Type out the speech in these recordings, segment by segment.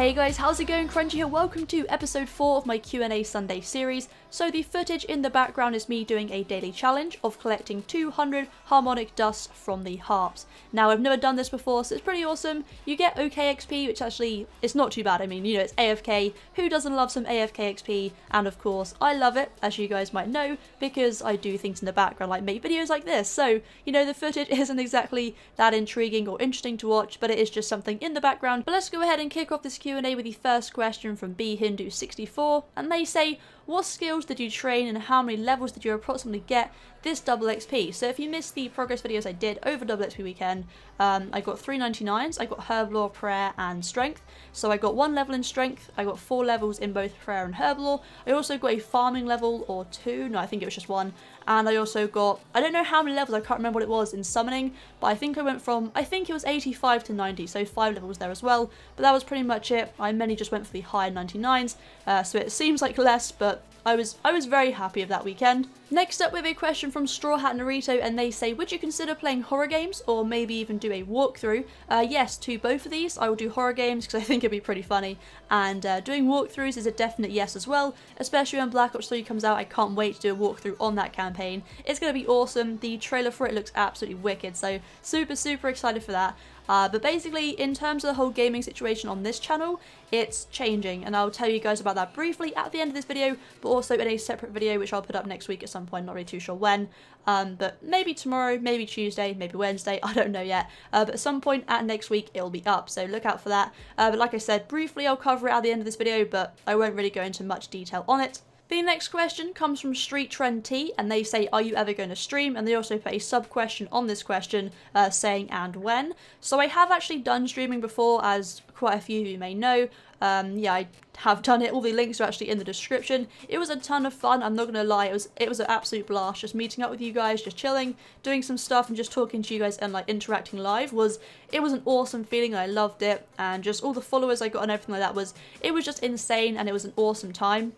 Hey guys, how's it going? Crunchie here. Welcome to episode 4 of my Q&A Sunday series. So the footage in the background is me doing a daily challenge of collecting 200 harmonic dusts from the harps. Now I've never done this before, so it's pretty awesome. You get OK XP, which actually is not too bad. I mean, you know, it's AFK. Who doesn't love some AFK XP? And of course, I love it, as you guys might know, because I do things in the background, like make videos like this. So, you know, the footage isn't exactly that intriguing or interesting to watch, but it is just something in the background. But let's go ahead and kick off this Q&A with the first question from bhindu64, and they say, what skills did you train and how many levels did you approximately get this double XP? So if you missed the progress videos I did over double XP weekend, I got 399s, I got Herblore, Prayer and Strength. So I got 1 level in Strength, I got 4 levels in both Prayer and Herblore. I also got a Farming level or 2, no I think it was just 1. And I also got, I don't know how many levels, I can't remember what it was in Summoning, but I think I went from, I think it was 85 to 90, so 5 levels there as well. But that was pretty much it. I mainly just went for the higher 99s, so it seems like less, but I was very happy with that weekend. Next up we have a question from Straw Hat Naruto, and they say, would you consider playing horror games or maybe even do a walkthrough? Yes, to both of these. I will do horror games because I think it'd be pretty funny, and doing walkthroughs is a definite yes as well, especially when Black Ops 3 comes out. I can't wait to do a walkthrough on that campaign. It's going to be awesome. The trailer for it looks absolutely wicked, so super excited for that. But basically, in terms of the whole gaming situation on this channel, it's changing, and I'll tell you guys about that briefly at the end of this video, but also in a separate video which I'll put up next week at some point, not really too sure when, but maybe tomorrow, maybe Tuesday, maybe Wednesday, I don't know yet, but at some point at next week it'll be up, so look out for that. But like I said, briefly I'll cover it at the end of this video, but I won't really go into much detail on it. The next question comes from Street Trend T, and they say, are you ever going to stream? And they also put a sub question on this question saying, and when? So I have actually done streaming before, as quite a few of you may know. Yeah, I have done it. All the links are actually in the description. It was a ton of fun, I'm not going to lie. It was an absolute blast. Just meeting up with you guys, just chilling, doing some stuff, and just talking to you guys and like interacting live it was an awesome feeling, and I loved it. And just all the followers I got and everything like that it was just insane, and it was an awesome time.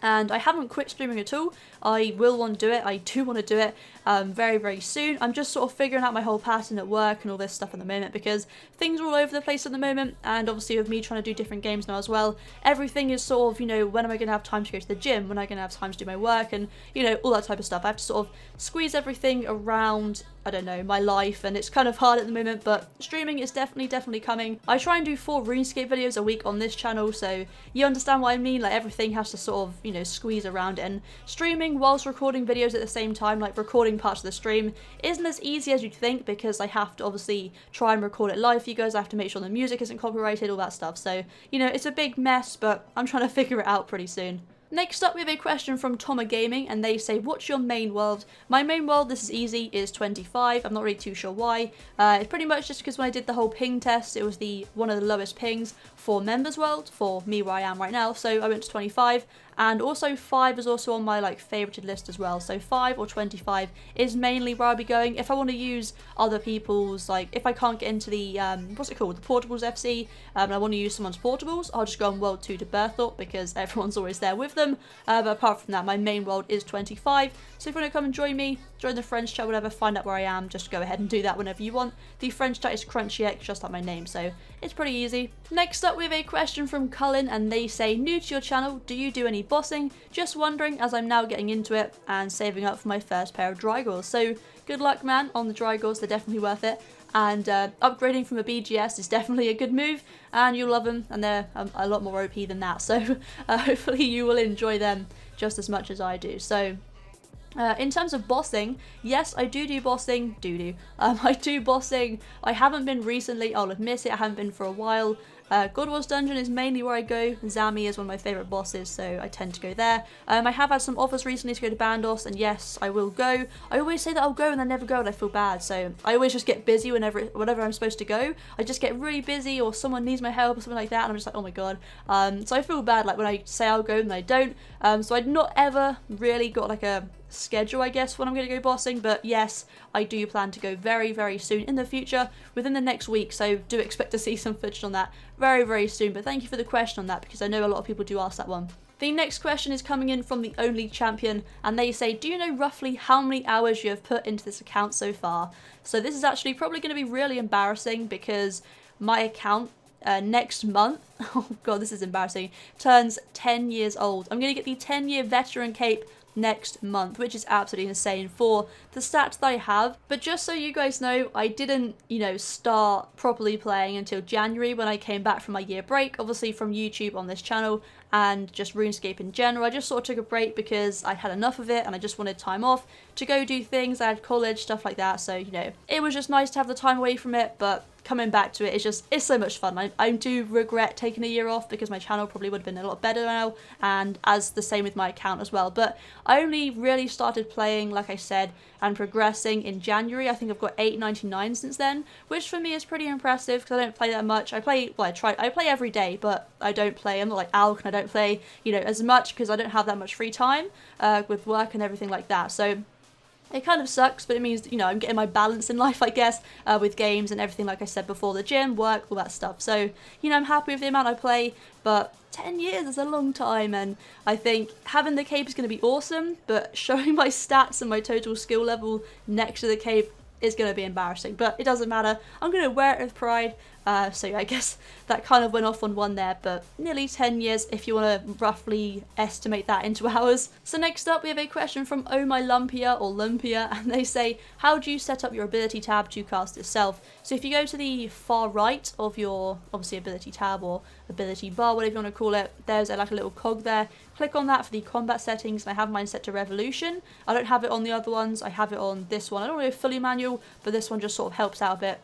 And I haven't quit streaming at all. I will want to do it. I do want to do it very soon. I'm just sort of figuring out my whole pattern at work and all this stuff at the moment, because things are all over the place at the moment, and obviously with me trying to do different games now as well, everything is sort of, you know, when am I going to have time to go to the gym? When am I going to have time to do my work? And, you know, all that type of stuff. I have to sort of squeeze everything around, I don't know, my life, and it's kind of hard at the moment, but streaming is definitely coming. I try and do 4 Runescape videos a week on this channel, so you understand what I mean. Like, everything has to sort of, you know, squeeze around it, and streaming whilst recording videos at the same time, like recording parts of the stream, isn't as easy as you'd think, because I have to obviously try and record it live for you guys. I have to make sure the music isn't copyrighted, all that stuff, so, you know, it's a big mess, but I'm trying to figure it out pretty soon. Next up we have a question from Toma Gaming, and they say, what's your main world? My main world, this is easy, is 25. I'm not really too sure why. It's pretty much just because when I did the whole ping test, it was one of the lowest pings for members world, for me where I am right now, so I went to 25. And also 5 is also on my like favorited list as well, so 5 or 25 is mainly where I'll be going. If I want to use other people's, like if I can't get into the what's it called, the Portables FC, and I want to use someone's Portables, I'll just go on World 2 to Berthorpe, because everyone's always there with them. But apart from that, my main world is 25, so if you want to come and join me, join the friends chat, whatever, find out where I am, just go ahead and do that whenever you want. The friends chat is Crunchie, just like my name, so it's pretty easy. Next up we have a question from Cullen, and they say, new to your channel, do you do any bossing? Just wondering, as I'm now getting into it and saving up for my first pair of Drygores. So good luck, man, on the Drygores, they're definitely worth it. And upgrading from a BGS is definitely a good move, and you'll love them, and they're a lot more OP than that, so hopefully you will enjoy them just as much as I do. So in terms of bossing, yes, I do bossing, I do bossing. I haven't been recently, I'll admit it, I haven't been for a while. God Wars Dungeon is mainly where I go. Zami is one of my favourite bosses, so I tend to go there. I have had some offers recently to go to Bandos, and yes, I will go. I always say that I'll go and I never go, and I feel bad, so I always just get busy whenever I'm supposed to go. I just get really busy, or someone needs my help or something like that, and I'm just like, oh my god. So I feel bad like when I say I'll go and I don't. So I'd not ever really got like a schedule, I guess, when I'm going to go bossing, but yes, I do plan to go very soon in the future, within the next week, so do expect to see some footage on that very soon. But thank you for the question on that, because I know a lot of people do ask that one. The next question is coming in from the Only Champion, and they say, do you know roughly how many hours you have put into this account so far? So this is actually probably going to be really embarrassing, because my account next month, oh god, this is embarrassing, turns 10 years old. I'm going to get the 10-year veteran cape next month, which is absolutely insane for the stats that I have. But just so you guys know, I didn't, you know, start properly playing until January when I came back from my year break, obviously from YouTube on this channel and just RuneScape in general. I just sort of took a break because I had enough of it and I just wanted time off to go do things. I had college, stuff like that, so, you know, it was just nice to have the time away from it. But coming back to it, it's so much fun. I do regret taking a year off because my channel probably would have been a lot better now, and as the same with my account as well. But I only really started playing, like I said, and progressing in January. I think I've got 899 since then, which for me is pretty impressive because I don't play that much. I play, well, I play every day, but I don't play, I'm not like Alk, and I don't play, you know, as much because I don't have that much free time with work and everything like that. So it kind of sucks, but it means, you know, I'm getting my balance in life, I guess, with games and everything, like I said before, the gym, work, all that stuff. So, you know, I'm happy with the amount I play, but 10 years is a long time, and I think having the cape is going to be awesome, but showing my stats and my total skill level next to the cape is going to be embarrassing. But it doesn't matter, I'm going to wear it with pride. So yeah, I guess that kind of went off on one there, but nearly 10 years if you want to roughly estimate that into hours. So next up we have a question from Oh My Lumpia, or Lumpia, and they say, how do you set up your ability tab to cast itself? So if you go to the far right of your, obviously, ability tab or ability bar, whatever you want to call it, there's like a little cog there. Click on that for the combat settings, and I have mine set to Revolution. I don't have it on the other ones, I have it on this one. I don't want to go fully manual, but this one just sort of helps out a bit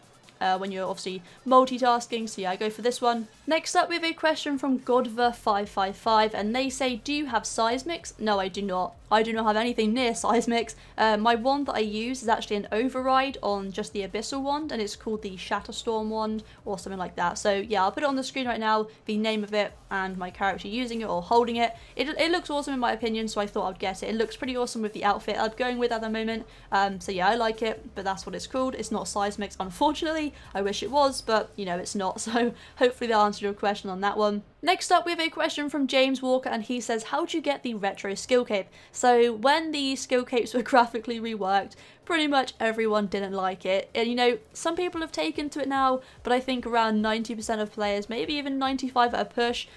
when you're obviously multitasking, so yeah, I go for this one. Next up we have a question from Godva555, and they say, do you have SEISMICs? No, I do not. I do not have anything near SEISMICs. My wand that I use is actually an override on just the Abyssal wand, and it's called the Shatterstorm wand or something like that. So yeah, I'll put it on the screen right now, the name of it and my character using it or holding it. It looks awesome in my opinion, so I thought I'd get it. It looks pretty awesome with the outfit I'm going with at the moment. So yeah, I like it, but that's what it's called. It's not SEISMICs, unfortunately. I wish it was, but you know, it's not. So hopefully that answered your question on that one. Next up we have a question from James Walker, and he says, how do you get the retro skill cape? So when the skill capes were graphically reworked, pretty much everyone didn't like it, and you know, some people have taken to it now, but I think around 90% of players, maybe even 95 at a push,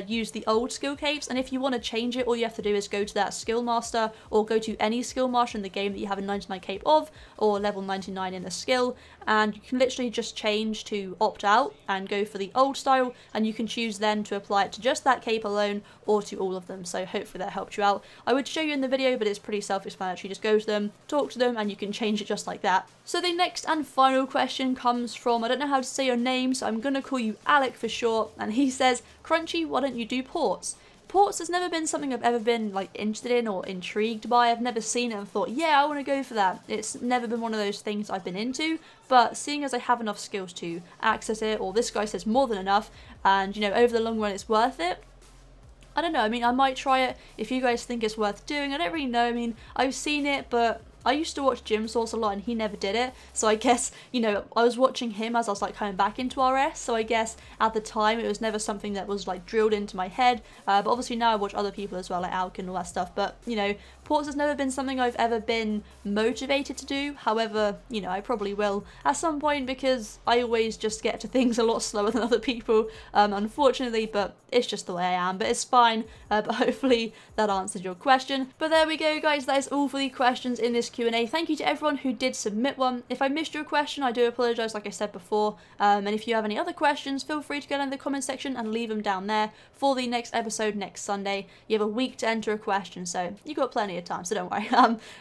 use the old skill capes. And if you want to change it, all you have to do is go to that skill master, or go to any skill master in the game that you have a 99 cape of, or level 99 in the skill, and you can literally just change to opt out and go for the old style, and you can choose then to apply it to just that cape alone or to all of them. So hopefully that helped you out. I would show you in the video, but it's pretty self-explanatory. Just go to them, talk to them, and you can change it just like that. So the next and final question comes from, I don't know how to say your name, so I'm gonna call you Alec for short, and he says, Crunchie, why don't you do ports? Ports has never been something I've ever been like interested in or intrigued by. I've never seen it and thought, yeah, I want to go for that. It's never been one of those things I've been into, but seeing as I have enough skills to access it, or this guy says more than enough, and you know, over the long run it's worth it, I don't know. I mean, I might try it if you guys think it's worth doing. I don't really know. I mean, I've seen it, but I used to watch Jim Source a lot and he never did it, so I guess, you know, I was watching him as I was like coming back into RS, so I guess at the time it was never something that was like drilled into my head, but obviously now I watch other people as well, like Alk and all that stuff. But you know, ports has never been something I've ever been motivated to do. However, you know, I probably will at some point because I always just get to things a lot slower than other people, unfortunately, but it's just the way I am. But it's fine, but hopefully that answered your question. But there we go, guys, that is all for the questions in this Q&A. Thank you to everyone who did submit one. If I missed your question, I do apologise, like I said before, and if you have any other questions, feel free to go in the comment section and leave them down there for the next episode next Sunday. You have a week to enter a question, so you've got plenty of time, so don't worry.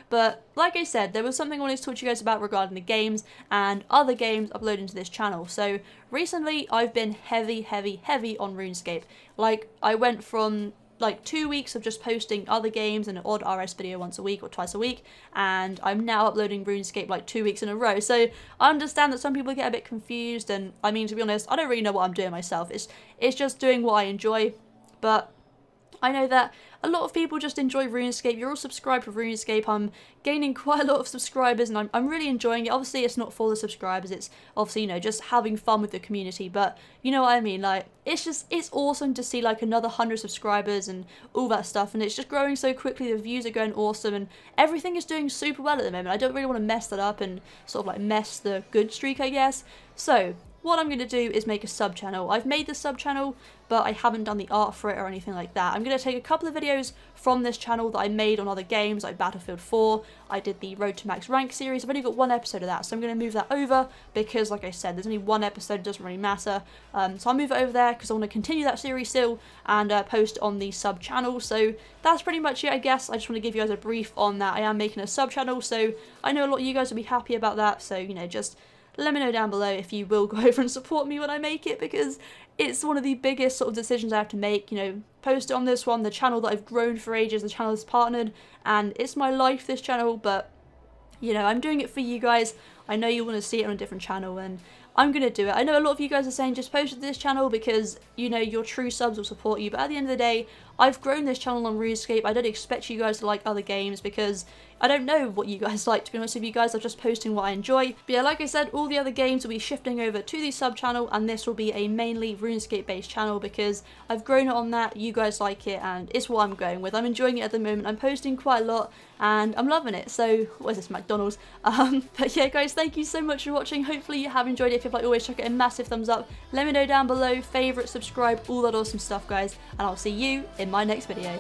But like I said, there was something I wanted to talk to you guys about regarding the games and other games uploaded to this channel. So recently I've been heavy on RuneScape. Like, I went from like 2 weeks of just posting other games and an odd RS video once a week or twice a week, and I'm now uploading RuneScape like 2 weeks in a row. So I understand that some people get a bit confused, and I mean, to be honest, I don't really know what I'm doing myself. It's just doing what I enjoy, but I know that a lot of people just enjoy RuneScape. You're all subscribed for RuneScape. I'm gaining quite a lot of subscribers and I'm really enjoying it. Obviously, it's not for the subscribers. It's obviously, you know, just having fun with the community. But you know what I mean? Like, it's awesome to see like another 100 subscribers and all that stuff. And it's just growing so quickly. The views are going awesome and everything is doing super well at the moment. I don't really want to mess that up and sort of like mess the good streak, I guess. So what I'm going to do is make a sub channel. I've made the sub channel, but I haven't done the art for it or anything like that. I'm going to take a couple of videos from this channel that I made on other games like Battlefield 4. I did the Road to Max Rank series. I've only got one episode of that, so I'm going to move that over because, like I said, there's only one episode, it doesn't really matter. So I'll move it over there because I want to continue that series still and post on the sub channel. So that's pretty much it, I guess. I just want to give you guys a brief on that. I am making a sub channel, so I know a lot of you guys will be happy about that. So, you know, just let me know down below if you will go over and support me when I make it, because it's one of the biggest sort of decisions I have to make, you know, post it on this one, the channel that I've grown for ages, the channel that's partnered, and it's my life, this channel, but, you know, I'm doing it for you guys. I know you want to see it on a different channel, and I'm going to do it. I know a lot of you guys are saying just post it to this channel because, you know, your true subs will support you, but at the end of the day, I've grown this channel on Runescape. I don't expect you guys to like other games because I don't know what you guys like, to be honest with you guys. I'm just posting what I enjoy. But yeah, like I said, all the other games will be shifting over to the sub channel, and this will be a mainly Runescape based channel because I've grown it on that, you guys like it, and it's what I'm going with. I'm enjoying it at the moment. I'm posting quite a lot and I'm loving it. So, what is this, McDonald's? But yeah guys, thank you so much for watching. Hopefully you have enjoyed it. If you've like always, chuck it a massive thumbs up. Let me know down below, favourite, subscribe, all that awesome stuff guys, and I'll see you in my next video.